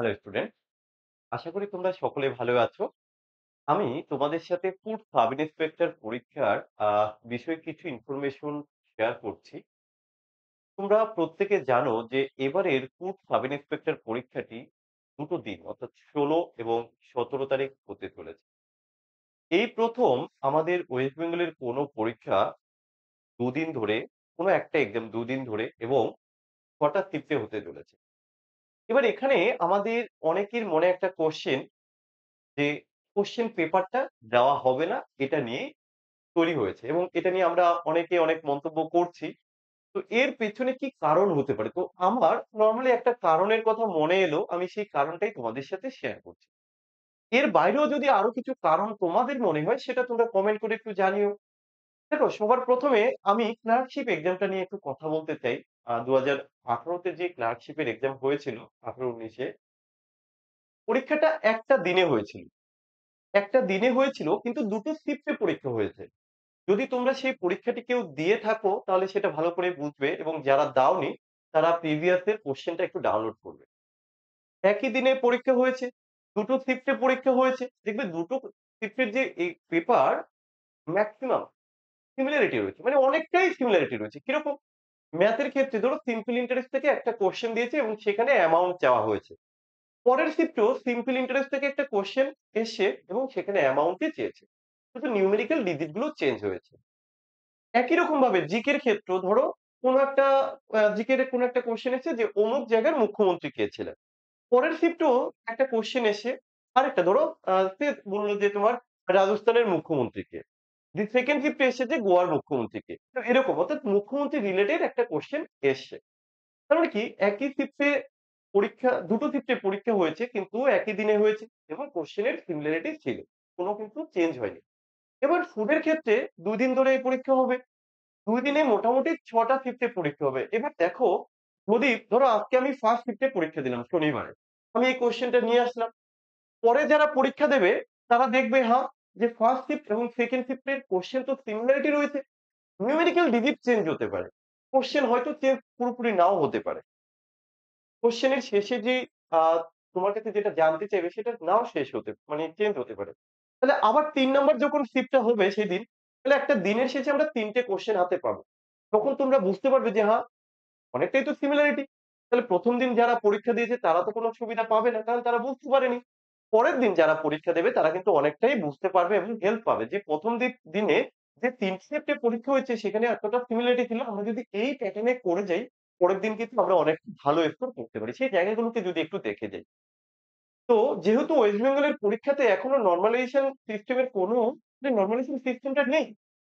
Hello student, আশা করি তোমরা সকলে ভালো আছো। আমি তোমাদের সাথে ফুড সাব ইন্সপেক্টর পরীক্ষার বিষয়ে কিছু ইনফরমেশন শেয়ার করছি। তোমরা প্রত্যেকে জানো যে এবারের ফুড সাব ইন্সপেক্টর পরীক্ষাটি দুটো দিন অর্থাৎ ১৬ এবং ১৭ তারিখ হতে চলেছে। এই প্রথম আমাদের ওয়েস্ট বেঙ্গলের কোনো পরীক্ষা দুদিন ধরে, কোনো একটা এক্সাম দুদিন ধরে এবং ৬টা শিফটে হতে চলেছে। এবার এখানে আমাদের অনেকের মনে একটা কোয়েশ্চেন যে কোয়েশ্চেন পেপারটা দেওয়া হবে না, এটা নিয়ে তৈরি হয়েছে এবং এটা নিয়ে আমরা অনেকে অনেক মন্তব্য করছি। তো এর পেছনে কি কারণ হতে পারে? তো আমার নরমালি একটা কারণের কথা মনে এলো, আমি সেই কারণটাই তোমাদের সাথে শেয়ার করছি। এর বাইরেও যদি আরো কিছু কারণ তোমাদের মনে হয় সেটা তোমরা কমেন্ট করে একটু জানিও। দেখো, সবার ১ম এ আমি ক্লার্কশিপ এক্সামটা নিয়ে একটু কথা বলতে চাই। ২০১৮ তে যে ক্লার্কশিপের এক্সাম হয়েছিল ১৮-১৯ এ, পরীক্ষাটা একটা দিনে হয়েছিল। একটা দিনে হয়েছিল কিন্তু দুটো শিফটে পরীক্ষা হয়েছে। যদি তোমরা সেই পরীক্ষাটি কেউ দিয়ে থাকো তাহলে সেটা ভালো করে বুঝবে এবং যারা দাওনি তারা প্রিভিয়াস এর কোশ্চেনটা একটু ডাউনলোড করবে। একই দিনে পরীক্ষা হয়েছে, দুটো শিফটে পরীক্ষা হয়েছে। দেখবে দুটো শিফটের যে এই পেপার মেক্সিমাম সিমিলারিটি রয়েছে। মানে অনেকটাই সিমিলারিটি রয়েছে। কিরকম? ম্যাথের ক্ষেত্রে ধরো সিম্পল ইন্টারেস্ট থেকে একটা কোয়েশ্চেন দিয়েছে এবং সেখানে অ্যামাউন্ট চাওয়া হয়েছে। পরের শিফটেও সিম্পল ইন্টারেস্ট থেকে একটা কোয়েশ্চেন এসছে এবং সেখানে অ্যামাউন্টই চেয়েছে। শুধু নিউমেরিক্যাল ডিজিট গুলো চেঞ্জ হয়েছে। একই রকম ভাবে জিকের ক্ষেত্রেও ধরো কোন একটা জিকের কোন একটা কোয়েশ্চেন এসেছে যে অমুক জায়গার মুখ্যমন্ত্রী কে ছিলেন। পরের শিফটেও একটা কোয়েশ্চেন এসে আরেকটা ধরো সে বলল যে তোমার রাজস্থানের মুখ্যমন্ত্রী কে। সেকেন্ড শিফটে এসেছে যে গোয়ার মুখ্যমন্ত্রী কে। তো এরকম অর্থাৎ মুখ্যমন্ত্রী রিলেটেড একটা কোয়েশ্চেন এসছে। তার মানে কি একই শিফটে পরীক্ষা দুটো শিফটে পরীক্ষা হয়েছে কিন্তু একই দিনে হয়েছে এবং কোয়েশ্চেনের সিমিলারিটি ছিল। কোন কিন্তু চেঞ্জ হয়নি। এবার ফুডের ক্ষেত্রে ২ দিন ধরে এই পরীক্ষা হবে। ২ দিনে মোটামুটি ৬ টা শিফটে পরীক্ষা হবে। এবার দেখো, যদি ধরো আজকে আমি ফার্স্ট শিফটে পরীক্ষা দিলাম শনিবারে। আমি এই কোয়েশ্চেনটা নিয়ে আসলাম। পরে যারা পরীক্ষা দেবে তারা দেখবে যে ফার্স্ট শিফট এবং সেকেন্ড শিফটের কোয়েশ্চেন তো সিমিলারিটি রয়েছে। নিউমেরিক্যাল ডিজিট চেঞ্জ হতে পারে। কোয়েশ্চেন হয়তো চেঞ্জ পুরোপুরি নাও হতে পারে। কোয়েশ্চেনের শেষে যে আ তোমার কাছে যেটা জানতে চাইবে সেটা নাও শেষ হতে মানে চেঞ্জ হতে পারে। তাহলে আবার ৩ নাম্বার যখন শিফটটা হবে সেদিন, তাহলে একটা দিনের শেষে আমরা ৩ টে কোয়েশ্চেন হাতে পাবো। তখন তোমরা বুঝতে পারবে যে অনেকটাই তো সিমিলারিটি। তাহলে ১ম দিন যারা পরীক্ষা দিয়েছে তারা তো কোন সুবিধা পাবে না। কারণ তারা বুঝতে পারেনি। পরের দিন যারা পরীক্ষা দেবে তারা কিন্তু অনেকটাই বুঝতে পারবে এবং হেল্প পাবে যে ১ম দিনে যে ৩ শিফটে পরীক্ষা হয়েছে সেখানে এতটা সিমিলারিটি ছিল। আমরা যদি এই প্যাটার্ন এ করে যাই, পরের দিন কিন্তু আমরা অনেক ভালো স্কোর করতে পারি। সেই জায়গাগুলোকে যদি একটু দেখে যাই। তো যেহেতু ওয়েস্ট বেঙ্গলের পরীক্ষাতে এখনো নরমালাইজেশন সিস্টেম এর কোনো নরমালাইজেশন সিস্টেমটা নেই।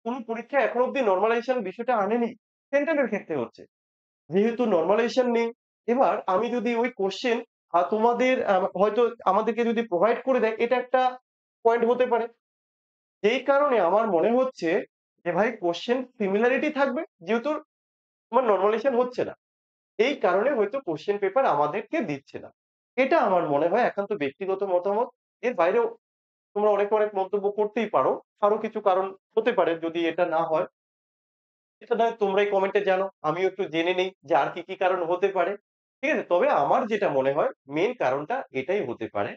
কোন পরীক্ষা এখনো অব্দি নরমালাইজেশন বিষয়টা আনেনি। সেন্ট্রাল এর ক্ষেত্রে হচ্ছে। যেহেতু নরমালাইজেশন নেই, এবার আমি যদি ওই কোয়েশ্চেন তোমাদের হয়তো আমাদেরকে যদি প্রোভাইড করে দেয়, এটা একটা পয়েন্ট হতে পারে। যেই কারণে আমার মনে হচ্ছে যে ভাই কোয়েশ্চেন সিমিলারিটি থাকবে যেহেতু তোমার নরমালাইজেশন হচ্ছে না। এই কারণে হয়তো কোয়েশ্চেন পেপার আমাদেরকে দিচ্ছে না। এটা আমার মনে হয় একান্ত ব্যক্তিগত মতামত। এর বাইরেও তোমরা অনেকে অনেক মন্তব্য করতেই পারো। আরো কিছু কারণ হতে পারে যদি এটা না হয়। এটা নয় তোমরাই কমেন্টে জানাও। আমিও একটু জেনে নেই যে আর কি কারণ হতে পারে। ঠিক আছে? তবে আমার যেটা মনে হয় মেইন কারণটা এটাই হতে পারে।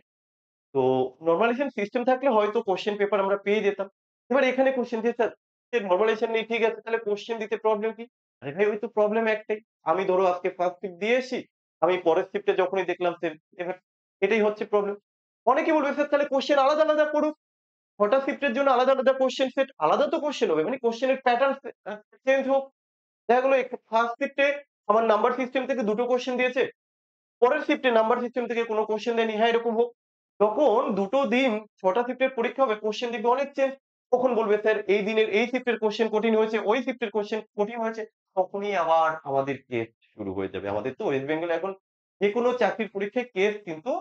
তো নরমালাইজেশন সিস্টেম থাকলে হয়তো কোয়েশ্চেন পেপার আমরা পেয়ে যেতাম। এবার এখানে কোয়েশ্চেন যে স্যার নরমালাইজেশন নেই ঠিক আছে তাহলে কোয়েশ্চেন দিতে প্রবলেম কি? আরে ভাই ওই তো প্রবলেম একটাই। আমি ধরো আজকে ফার্স্ট শিফট দিয়ে এসেছি। আমি পরের শিফটে যখনই দেখলাম সেম এবার এটাই হচ্ছে প্রবলেম। অনেকে বলবে স্যার তাহলে কোয়েশ্চেন আলাদা, আলাদা করুন। ৬ টা শিফটের জন্য আলাদা, আলাদা কোয়েশ্চেন সেট আলাদা তো কোয়েশ্চেন হবে। মানে কোয়েশ্চেন এর প্যাটার্ন চেঞ্জ হোক। দেখা গেল ফার্স্ট শিফটে আমার নাম্বার সিস্টেম থেকে ২ টো কোয়েশ্চেন দিয়েছে। পরের শিফটে নাম্বার সিস্টেম থেকে কোন কোয়েশ্চেন দেয়নি। এরকম হোক। যখন দুটো দিন ৬ টা শিফটের পরীক্ষা হবে কোয়েশ্চেন দেখবে অনেক চেঞ্জ। তখন বলবে স্যার এই দিনের এই শিফটের কোয়েশ্চেন কঠিন হয়েছে, ওই শিফটের কোয়েশ্চেন কঠিন হয়েছে। তখনই আবার আমাদের কেস শুরু হয়ে যাবে। আমাদের তো ওয়েস্ট বেঙ্গলে এখন যেকোনো চাকরির পরীক্ষায় কেস কিন্তু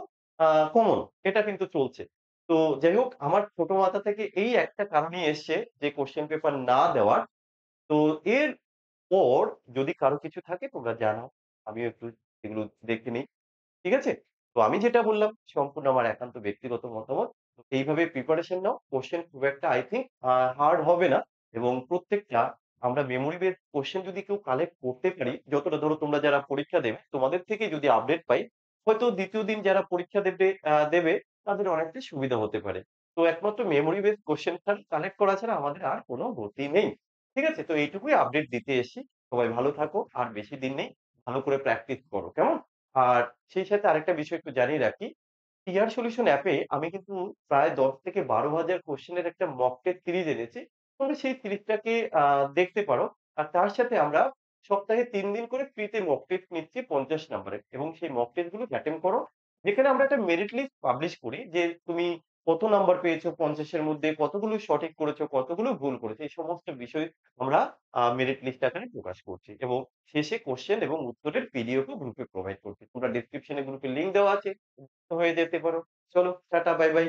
আ কমন। এটা কিন্তু চলছে। তো যাই হোক আমার ছোট মাথা থেকে এই একটা কারণেই এসছে যে কোয়েশ্চেন পেপার না দেওয়ার। তো এর পর যদি কারো কিছু থাকে তোমরা জানাও। আমিও একটু এগুলো দেখে নেই। ঠিক আছে? তো আমি যেটা বললাম সম্পূর্ণ আমার একান্ত ব্যক্তিগত মতামত। তো এইভাবে প্রিপারেশন নাও। কোয়েশ্চেন খুব একটা I think হার্ড হবে না এবং প্রত্যেকটা আমরা মেমোরি বেসড কোয়েশ্চেন যদি কেউ কালেক্ট করতে পারি, যতটা ধরো তোমরা যারা পরীক্ষা দেবে তোমাদের থেকে যদি আপডেট পাই, হয়তো ২য় দিন যারা পরীক্ষা দেবে তাদের অনেকটা সুবিধা হতে পারে। তো একমাত্র মেমোরি বেসড কোয়েশ্চেন কালেক্ট করা ছাড়া আমাদের আর কোন গতি নেই। ঠিক আছে? তো এইটুকুই আপডেট দিতে এসেছি। সবাই ভালো থাকো। আর বেশি দিন নেই। ভালো করে প্র্যাকটিস করো। কেমন? আর সেই সাথে আরেকটা বিষয় একটু জানিয়ে রাখি। টিআর সলিউশন অ্যাপে আমি কিন্তু প্রায় ১০ থেকে ১২,০০০ কোয়েশ্চেন এর একটা মক টেস্ট সিরিজ এনেছি। তোমরা সেই সিরিজটাকে দেখতে পারো। আর তার সাথে আমরা সপ্তাহে ৩ দিন করে ফ্রিতে মক টেস্ট নিচ্ছি ৫০ নাম্বারের এবং সেই মক টেস্ট গুলো অ্যাটেম্প করো। যেখানে আমরা একটা মেরিট লিস্ট পাবলিশ করি যে তুমি কত নাম্বার পেয়েছো ৫০ এর মধ্যে, কতগুলো সঠিক করেছো, কতগুলো ভুল করেছো। এই সমস্ত বিষয় আমরা মেরিট লিস্ট আকারে প্রকাশ করছি এবং শেষে কোয়েশ্চেন এবং উত্তরের পিডিএফ ও গ্রুপে প্রোভাইড করছি। তোমরা ডেসক্রিপশন এ গ্রুপের লিংক দেওয়া আছে। হয়ে যেতে পারো। চলো টাটা বাই বাই।